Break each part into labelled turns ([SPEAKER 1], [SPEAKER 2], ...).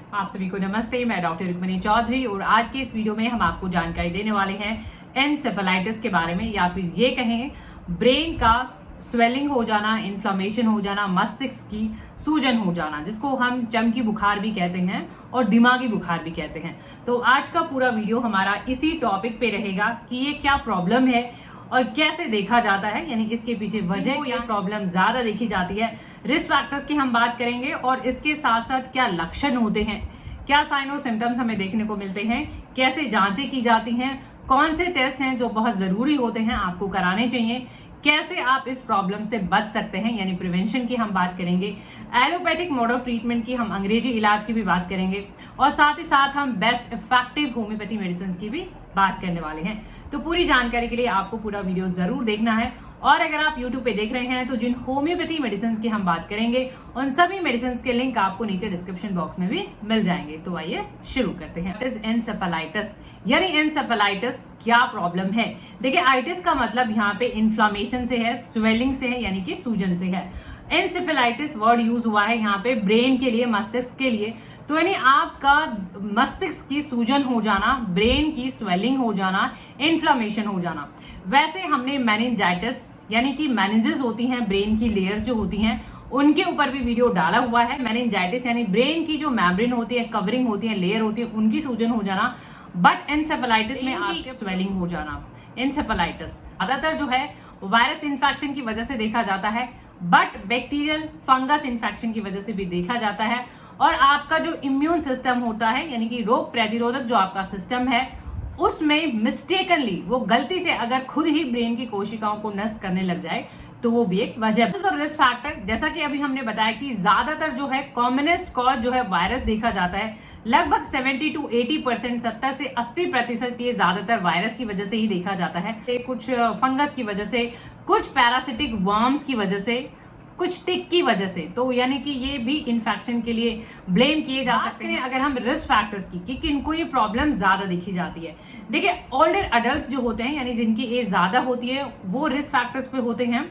[SPEAKER 1] आप सभी को नमस्ते। मैं डॉक्टर रुक्मिणी चौधरी और आज के इस वीडियो में हम आपको जानकारी देने वाले हैं एनसेफेलाइटिस के बारे में, या फिर ये कहें ब्रेन का स्वेलिंग हो जाना, इन्फ्लेमेशन हो जाना, मस्तिष्क की सूजन हो जाना, जिसको हम चमकी बुखार भी कहते हैं और दिमागी बुखार भी कहते हैं। तो आज का पूरा वीडियो हमारा इसी टॉपिक पे रहेगा कि ये क्या प्रॉब्लम है और कैसे देखा जाता है, यानी इसके पीछे वजह क्या प्रॉब्लम ज्यादा देखी जाती है, रिस्क फैक्टर्स की हम बात करेंगे और इसके साथ साथ क्या लक्षण होते हैं, क्या साइन और सिम्टम्स हमें देखने को मिलते हैं, कैसे जांचें की जाती हैं, कौन से टेस्ट हैं जो बहुत जरूरी होते हैं आपको कराने चाहिए, कैसे आप इस प्रॉब्लम से बच सकते हैं, यानी प्रिवेंशन की हम बात करेंगे, एलोपैथिक मोड ऑफ ट्रीटमेंट की, हम अंग्रेजी इलाज की भी बात करेंगे और साथ ही साथ हम बेस्ट इफेक्टिव होम्योपैथी मेडिसिन की भी बात करने वाले हैं। तो पूरी जानकारी के लिए आपको पूरा वीडियो जरूर देखना है। और अगर आप YouTube पे देख रहे हैं तो जिन होम्योपैथी मेडिसिन की हम बात करेंगे उन सभी मेडिसिन के लिंक आपको नीचे डिस्क्रिप्शन बॉक्स में भी मिल जाएंगे। तो आइए शुरू करते हैं। एनसेफेलाइटिस यानी एनसेफेलाइटिस क्या प्रॉब्लम है? देखिए, आइटिस का मतलब यहाँ पे इन्फ्लामेशन से है, स्वेलिंग से है, यानी कि सूजन से है। एनसेफेलाइटिस वर्ड यूज हुआ है यहाँ पे ब्रेन के लिए, मस्तिष्क के लिए। तो यानी आपका मस्तिष्क की सूजन हो जाना, ब्रेन की स्वेलिंग हो जाना, इन्फ्लामेशन हो जाना। वैसे हमने मेनिंजाइटिस यानी कि मेनिंजेस होती हैं, ब्रेन की लेयर्स जो होती हैं, उनके ऊपर भी वीडियो डाला हुआ है। मेनिंजाइटिस यानी ब्रेन की जो मेम्ब्रेन होती है, कवरिंग होती है, लेयर होती है, उनकी सूजन हो जाना। बट एनसेफेलाइटिस में आपकी स्वेलिंग हो जाना। एनसेफेलाइटिस ज्यादातर जो है वायरस इन्फेक्शन की वजह से देखा जाता है, बट बैक्टीरियल फंगस इन्फेक्शन की वजह से भी देखा जाता है। और आपका जो इम्यून सिस्टम होता है, यानी कि रोग प्रतिरोधक जो आपका सिस्टम है, उसमें मिस्टेकनली वो गलती से अगर खुद ही ब्रेन की कोशिकाओं को नष्ट करने लग जाए तो वो भी एक वजह है। तो रिस्क फैक्टर, जैसा कि अभी हमने बताया कि ज्यादातर जो है कॉमनेस्ट कॉज जो है वायरस देखा जाता है। लगभग 70 to 80%, 70 से 80% ये ज्यादातर वायरस की वजह से ही देखा जाता है। कुछ फंगस की वजह से, कुछ पैरासिटिक वर्म्स की वजह से, कुछ टिक की वजह से। तो यानी कि ये भी इन्फेक्शन के लिए ब्लेम किए जा सकते हैं। अगर हम रिस्क फैक्टर्स की कि किनको ये प्रॉब्लम ज्यादा देखी जाती है, देखिए ओल्डर अडल्ट जो होते हैं, यानी जिनकी एज ज्यादा होती है, वो रिस्क फैक्टर्स पे होते हैं।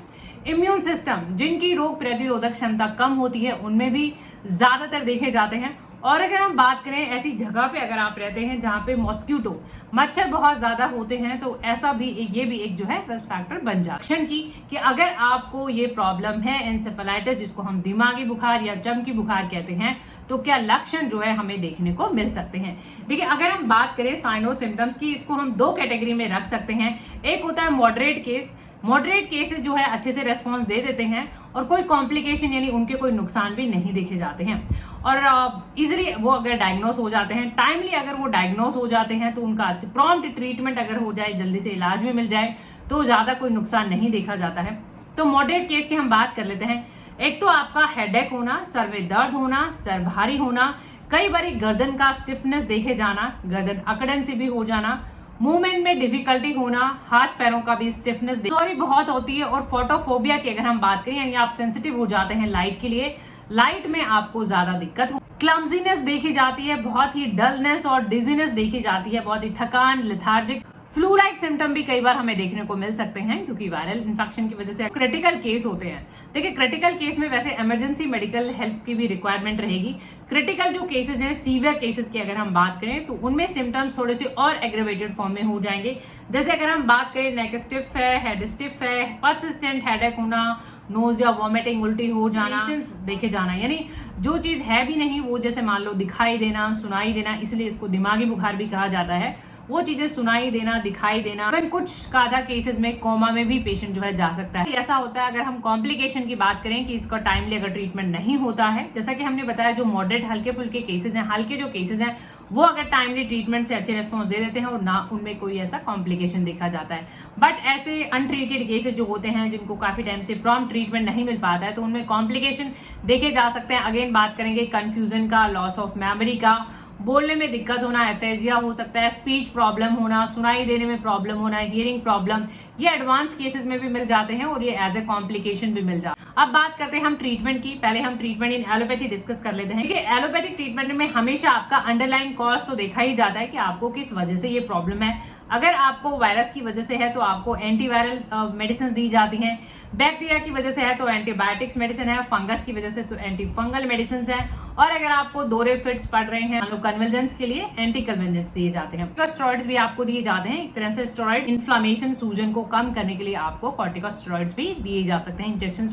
[SPEAKER 1] इम्यून सिस्टम, जिनकी रोग प्रतिरोधक क्षमता कम होती है, उनमें भी ज्यादातर देखे जाते हैं। और अगर हम बात करें ऐसी जगह पे अगर आप रहते हैं जहां पे मॉस्किटो, मच्छर बहुत ज्यादा होते हैं, तो ऐसा भी ये भी एक जो है रिस्क फैक्टर बन जाता है कि अगर आपको ये प्रॉब्लम है एनसेफेलाइटिस, जिसको हम दिमागी बुखार या चमकी बुखार कहते हैं, तो क्या लक्षण जो है हमें देखने को मिल सकते हैं। देखिए, अगर हम बात करें साइन और सिम्टम्स की, इसको हम दो कैटेगरी में रख सकते हैं। एक होता है मॉडरेट केस। मॉडरेट केसेस जो है अच्छे से रेस्पॉन्स दे देते हैं और कोई कॉम्प्लिकेशन यानी उनके कोई नुकसान भी नहीं देखे जाते हैं और इजिली वो अगर डायग्नोस हो जाते हैं, टाइमली अगर वो डायग्नोस हो जाते हैं, तो उनका प्रॉम्प्ट ट्रीटमेंट अगर हो जाए, जल्दी से इलाज में मिल जाए, तो ज्यादा कोई नुकसान नहीं देखा जाता है। तो मॉडरेट केस की हम बात कर लेते हैं। एक तो आपका हेडेक होना, सर में दर्द होना, सर भारी होना, कई बार गर्दन का स्टिफनेस देखे जाना, गर्दन अकड़न से भी हो जाना, मूवमेंट में डिफिकल्टी होना, हाथ पैरों का भी स्टिफनेस बहुत होती है। और फोटोफोबिया की अगर हम बात करें, यानी आप सेंसिटिव हो जाते हैं लाइट के लिए, लाइट में आपको ज्यादा दिक्कत हो, क्लमजीनेस देखी जाती है, बहुत ही डलनेस और डिजीनेस देखी जाती है, बहुत ही थकान, लेथार्जिक, फ्लू लाइक सिम्टम भी कई बार हमें देखने को मिल सकते हैं, क्योंकि वायरल इन्फेक्शन की वजह से क्रिटिकल केस होते हैं। देखिए, क्रिटिकल केस में वैसे इमरजेंसी मेडिकल हेल्प की भी रिक्वायरमेंट रहेगी। क्रिटिकल जो केसेस हैं, सीवियर केसेस की अगर हम बात करें, तो उनमें सिम्टम्स थोड़े से और एग्रेवेटेड फॉर्म में हो जाएंगे। जैसे अगर हम बात करें, नेक स्टिफ है, हेड स्टिफ है, परसिस्टेंट हेडेक होना, नोज या वॉमिटिंग, उल्टी हो जाना, देखे जाना, यानी जो चीज है भी नहीं वो, जैसे मान लो दिखाई देना, सुनाई देना, इसलिए इसको दिमागी बुखार भी कहा जाता है, वो चीजें सुनाई देना, दिखाई देना। कुछ ज्यादा केसेस में कोमा में भी पेशेंट जो है जा सकता है। ऐसा होता है अगर हम कॉम्प्लिकेशन की बात करें कि इसका टाइमली अगर ट्रीटमेंट नहीं होता है, जैसा कि हमने बताया, जो मॉडरेट हल्के फुल्के केसेस हैं, हल्के जो केसेस हैं, वो अगर टाइमली ट्रीटमेंट से अच्छे रिस्पॉन्स दे देते हैं और ना उनमें कोई ऐसा कॉम्प्लिकेशन देखा जाता है। बट ऐसे अनट्रीटेड केसेस जो होते हैं, जिनको काफी टाइम से प्रॉम्प्ट ट्रीटमेंट नहीं मिल पाता है, तो उनमें कॉम्प्लिकेशन देखे जा सकते हैं। अगेन बात करेंगे कंफ्यूजन का, लॉस ऑफ मेमोरी का, बोलने में दिक्कत होना, एफेजिया हो सकता है, स्पीच प्रॉब्लम होना, सुनाई देने में प्रॉब्लम होना, हियरिंग प्रॉब्लम, ये एडवांस केसेस में भी मिल जाते हैं और ये एज ए कॉम्प्लिकेशन भी मिल जाता है। अब बात करते हैं हम ट्रीटमेंट की। पहले हम ट्रीटमेंट इन एलोपैथी डिस्कस कर लेते हैं। देखिए, एलोपैथिक ट्रीटमेंट में हमेशा आपका अंडरलाइन कॉज तो देखा ही जाता है कि आपको किस वजह से ये प्रॉब्लम है। अगर आपको वायरस की वजह से है तो आपको एंटीवायरल मेडिसिन दी जाती हैं, बैक्टीरिया की वजह से है तो एंटीबायोटिक्स मेडिसिन है, फंगस की वजह से तो एंटी फंगल मेडिसिन है, और अगर आपको दौरे फिट्स पड़ रहे हैं तो कन्वल्जेंस के लिए एंटी कन्वल्जेंस दिए जाते हैं। कॉर्टिकोस्टेरॉइड्स भी आपको दिए जाते हैं, एक तरह से स्टेरॉइड इन्फ्लामेशन सूजन को कम करने के लिए आपको कॉर्टिकोस्टेरॉइड्स भी दिए जा सकते हैं इंजेक्शन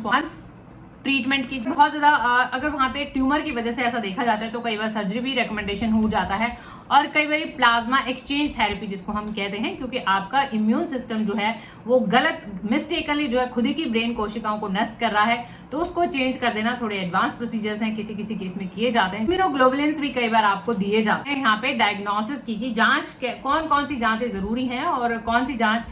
[SPEAKER 1] ट्रीटमेंट की। बहुत ज्यादा अगर वहां पे ट्यूमर की वजह से ऐसा देखा जाता है तो कई बार सर्जरी भी रिकमेंडेशन हो जाता है, और कई बार प्लाज्मा एक्सचेंज थेरेपी जिसको हम कहते हैं, क्योंकि आपका इम्यून सिस्टम जो है वो गलत मिस्टेकनली जो है खुद ही की ब्रेन कोशिकाओं को नष्ट कर रहा है, तो उसको चेंज कर देना थोड़े एडवांस प्रोसीजर्स हैं, किसी किसी केस में किए जाते हैं। इम्यूनोग्लोबुलिन्स भी कई बार आपको दिए जाते हैं। यहाँ पे डायग्नोसिस की जांच कौन कौन सी जांचें जरूरी हैं और कौन सी जांच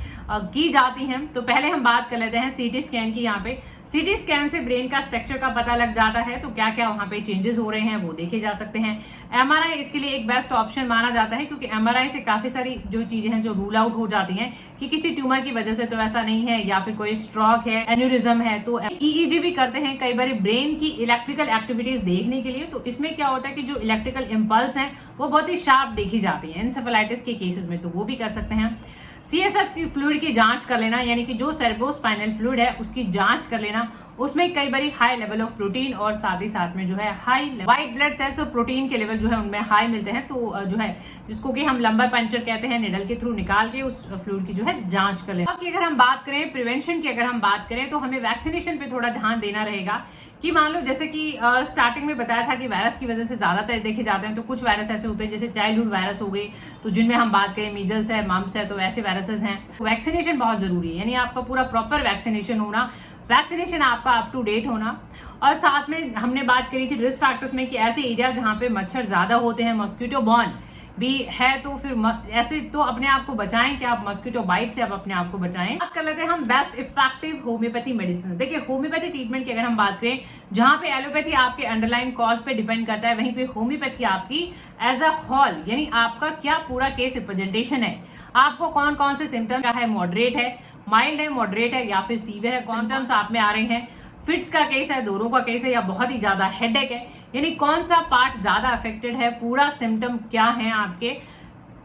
[SPEAKER 1] की जाती हैं। तो पहले हम बात कर लेते हैं सीटी स्कैन की। यहाँ पे सीटी स्कैन से ब्रेन का स्ट्रक्चर का पता लग जाता है, तो क्या क्या वहां पे चेंजेस हो रहे हैं वो देखे जा सकते हैं। एमआरआई इसके लिए एक बेस्ट ऑप्शन माना जाता है, क्योंकि एमआरआई से काफी सारी जो चीजें हैं जो रूल आउट हो जाती हैं कि किसी ट्यूमर की वजह से तो ऐसा नहीं है, या फिर कोई स्ट्रोक है, एन्यूरिज्म है। तो ईईजी भी करते हैं कई बार ब्रेन की इलेक्ट्रिकल एक्टिविटीज देखने के लिए। तो इसमें क्या होता है कि जो इलेक्ट्रिकल इम्पल्स हैं वो बहुत ही शार्प देखी जाती है एंसेफेलाइटिस के केसेस में, तो वो भी कर सकते हैं। सीएसएफ की फ्लूइड की जांच कर लेना, यानी कि जो सेरेब्रोस्पाइनल फ्लूइड है उसकी जांच कर लेना, उसमें कई बार हाई लेवल ऑफ प्रोटीन और साथ ही साथ में जो है हाई व्हाइट ब्लड सेल्स और प्रोटीन के लेवल जो है उनमें हाई मिलते हैं, तो जो है जिसको कि हम लंबर पंचर कहते हैं, निडल के थ्रू निकाल के उस फ्लूइड की जो है जांच कर लेना। अब अगर हम बात करें प्रिवेंशन की, अगर हम बात करें तो हमें वैक्सीनेशन पे थोड़ा ध्यान देना रहेगा कि मान लो जैसे कि स्टार्टिंग में बताया था कि वायरस की वजह से ज्यादातर देखे जाते हैं, तो कुछ वायरस ऐसे होते हैं जैसे चाइल्डहुड वायरस हो गई, तो जिनमें हम बात करें मीजल्स है, मम्स है, तो ऐसे वायरसेस हैं। वैक्सीनेशन बहुत जरूरी है, यानी आपका पूरा प्रॉपर वैक्सीनेशन होना, वैक्सीनेशन आपका अप टू डेट होना। और साथ में हमने बात करी थी रिस्क फैक्टर्स में कि ऐसे एरिया जहाँ पे मच्छर ज्यादा होते हैं, मॉस्किटो बॉर्न भी है, तो फिर ऐसे तो अपने आप को बचाएं कि आप मॉस्किटो बाइट से आप अपने आप को बचाएं। बात कर लेते हैं हम बेस्ट इफेक्टिव होम्योपैथी मेडिसिन। देखिए होम्योपैथी ट्रीटमेंट की अगर हम बात करें, जहां पे एलोपैथी आपके अंडरलाइन कॉज पे डिपेंड करता है, वहीं पे होम्योपैथी आपकी एज अ होल, यानी आपका क्या पूरा केस रिप्रेजेंटेशन है, आपको कौन कौन से सिम्टम है, मॉडरेट है, माइल्ड है, मॉडरेट है या फिर सीवियर है, कौन सिम्टम्स आप में आ रहे हैं, फिट्स का केस है, दौरों का केस है, या बहुत ही ज्यादा हेडेक है, यानी कौन सा पार्ट ज्यादा अफेक्टेड है, पूरा सिम्टम क्या है आपके,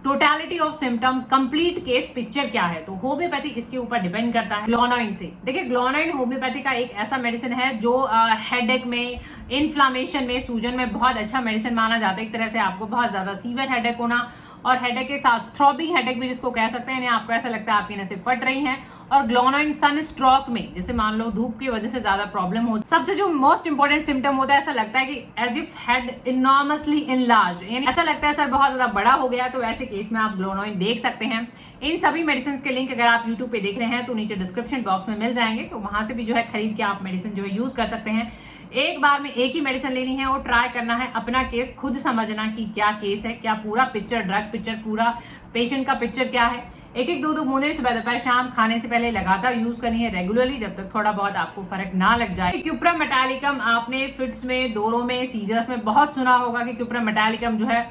[SPEAKER 1] totality of symptom, complete case picture क्या है। तो होम्योपैथी इसके ऊपर डिपेंड करता है। ग्लोनाइन से देखिए, ग्लोनाइन होम्योपैथी का एक ऐसा मेडिसिन है जो हेडेक में, इन्फ्लामेशन में, सूजन में बहुत अच्छा मेडिसिन माना जाता है। एक तरह से आपको बहुत ज्यादा सीवियर हेडेक होना और हेडेक के साथ थ्रॉबिंग हेडेक भी जिसको कह सकते हैं, यानी आपको ऐसा लगता है आपकी नसें फट रही हैं। और ग्लोनाइन सन स्ट्रोक में, जैसे मान लो धूप की वजह से ज्यादा प्रॉब्लम हो, सबसे जो मोस्ट इंपॉर्टेंट सिम्टम होता है, ऐसा लगता है कि as if head enormously enlarge, यानी ऐसा लगता है सर बहुत ज्यादा बड़ा हो गया, तो ऐसे केस में आप ग्लोनाइन देख सकते हैं। इन सभी मेडिसिन के लिंक अगर आप यूट्यूब पे देख रहे हैं तो नीचे डिस्क्रिप्शन बॉक्स में मिल जाएंगे, तो वहां से भी जो है खरीद के आप मेडिसिन जो है यूज कर सकते हैं। एक बार में एक ही मेडिसिन लेनी है और ट्राई करना है, अपना केस खुद समझना कि क्या केस है, क्या पूरा पिक्चर, ड्रग पिक्चर, पूरा पेशेंट का पिक्चर क्या है। एक एक दो दो बूंदे सुबह दोपहर शाम खाने से पहले लगातार यूज करनी है रेगुलरली, जब तक थोड़ा बहुत आपको फर्क ना लग जाए। क्यूप्रा मेटालिकम आपने फिट्स में, दौरों में, सीजर्स में बहुत सुना होगा कि क्यूप्रा मेटालिकम जो है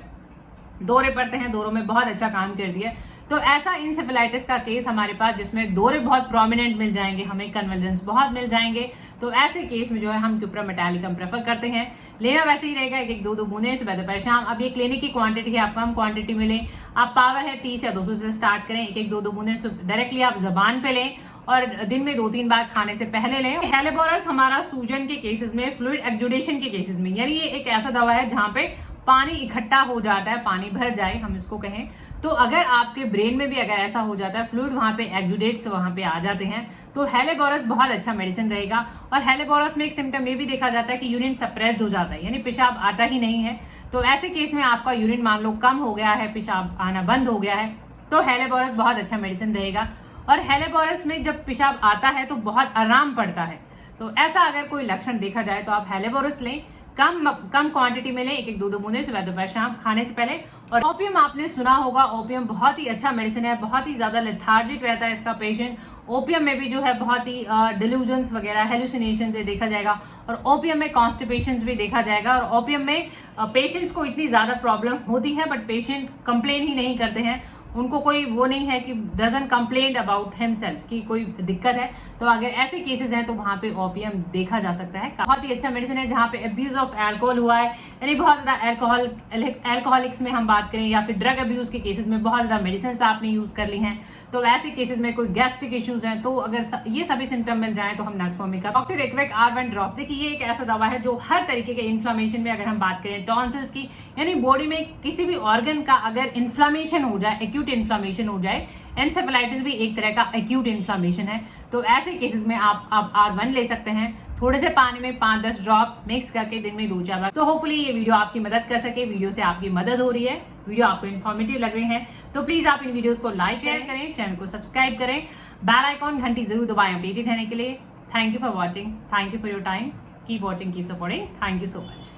[SPEAKER 1] दौरे पड़ते हैं, दौरों में बहुत अच्छा काम कर दिया। तो ऐसा इंसेफेलाइटिस का केस हमारे पास जिसमें दौरे बहुत प्रोमिनेंट मिल जाएंगे, हमें कन्वल्जेंस बहुत मिल जाएंगे, तो ऐसे केस में जो है हम क्यूप्रा मेटालिकम प्रेफर करते हैं। लेना वैसे ही रहेगा, एक एक दो दो बूंदे सुबह दोपहर शाम। अब ये क्लिनिक की क्वांटिटी है, आप कम क्वांटिटी में लें, आप पावर है 30 या 200 से स्टार्ट करें, एक एक दो दो बूंदे डायरेक्टली आप जबान पे लें और दिन में 2-3 बार खाने से पहले लें। हेलेबोरस हमारा सूजन के केसेस में, फ्लूइड एक्जुडेशन के केसेस में, यानी ये एक ऐसा दवा है जहां पे पानी इकट्ठा हो जाता है, पानी भर जाए हम इसको कहें, तो अगर आपके ब्रेन में भी अगर ऐसा हो जाता है, फ्लूइड वहां पे एक्जुडेट्स वहां पे आ जाते हैं, तो हेलेबोरस बहुत अच्छा मेडिसिन रहेगा। और हेलेबोरस में एक सिम्टम ये भी देखा जाता है कि यूरिन सप्रेस्ड हो जाता है, यानी पेशाब आता ही नहीं है। तो ऐसे केस में आपका यूरिन मान लो कम हो गया है, पेशाब आना बंद हो गया है, तो हेलेबोरस बहुत अच्छा मेडिसिन रहेगा। और हेलेबोरस में जब पेशाब आता है तो बहुत आराम पड़ता है, तो ऐसा अगर कोई लक्षण देखा जाए तो आप हेलेबोरस लें, कम क्वांटिटी में लें, एक एक दो दो बूंदे सुबह दोपहर शाम खाने से पहले। और ओपियम आपने सुना होगा, ओपियम बहुत ही अच्छा मेडिसिन है, बहुत ही ज्यादा लेथार्जिक रहता है इसका पेशेंट। ओपियम में भी जो है बहुत ही डिल्यूजन्स वगैरह, हेलुसिनेशन से देखा जाएगा, और ओपियम में कॉन्स्टिपेशन भी देखा जाएगा। और ओपियम में पेशेंट्स को इतनी ज्यादा प्रॉब्लम होती है बट पेशेंट कंप्लेन ही नहीं करते हैं, उनको कोई वो नहीं है कि डजंट कंप्लेन अबाउट हिमसेल्फ की कोई दिक्कत है, तो अगर ऐसे केसेस हैं तो वहाँ पे ओपियम देखा जा सकता है। बहुत ही अच्छा मेडिसिन है। जहाँ पे अब्यूज ऑफ एल्कोहल हुआ है, यानी बहुत ज़्यादा एल्कोहलिक्स में हम बात करें या फिर ड्रग अब्यूज के केसेस में बहुत ज़्यादा मेडिसिन आपने यूज़ कर ली हैं, तो ऐसे केसेस में कोई गैस्ट्रिक इश्यूज हैं, तो अगर ये सभी सिम्टम मिल जाएं तो हम नैक्सोमी का डॉक्टर एक्वेक R1 ड्रॉप, देखिए ये एक ऐसा दवा है जो हर तरीके के इन्फ्लामेशन में, अगर हम बात करें टॉन्सिल्स की, यानी बॉडी में किसी भी ऑर्गन का अगर इन्फ्लामेशन हो जाए, एक्यूट इन्फ्लामेशन हो जाए, एंसेफेलाइटिस भी एक तरह का एक्यूट इन्फ्लामेशन है, तो ऐसे केसेस में आप R1 ले सकते हैं थोड़े से पानी में 5-10 ड्रॉप मिक्स करके दिन में 2-4 बार। सो होपफुली ये वीडियो आपकी मदद कर सके, वीडियो से आपकी मदद हो रही है, वीडियो आपको इन्फॉर्मेटिव लग रही है, तो प्लीज आप इन वीडियोस को लाइक शेयर करें, चैनल को सब्सक्राइब करें, बेल आइकॉन घंटी जरूर दबाएं अपडेटेड रहने के लिए। Thank you for watching, thank you for your time, keep watching, keep supporting, thank you so much.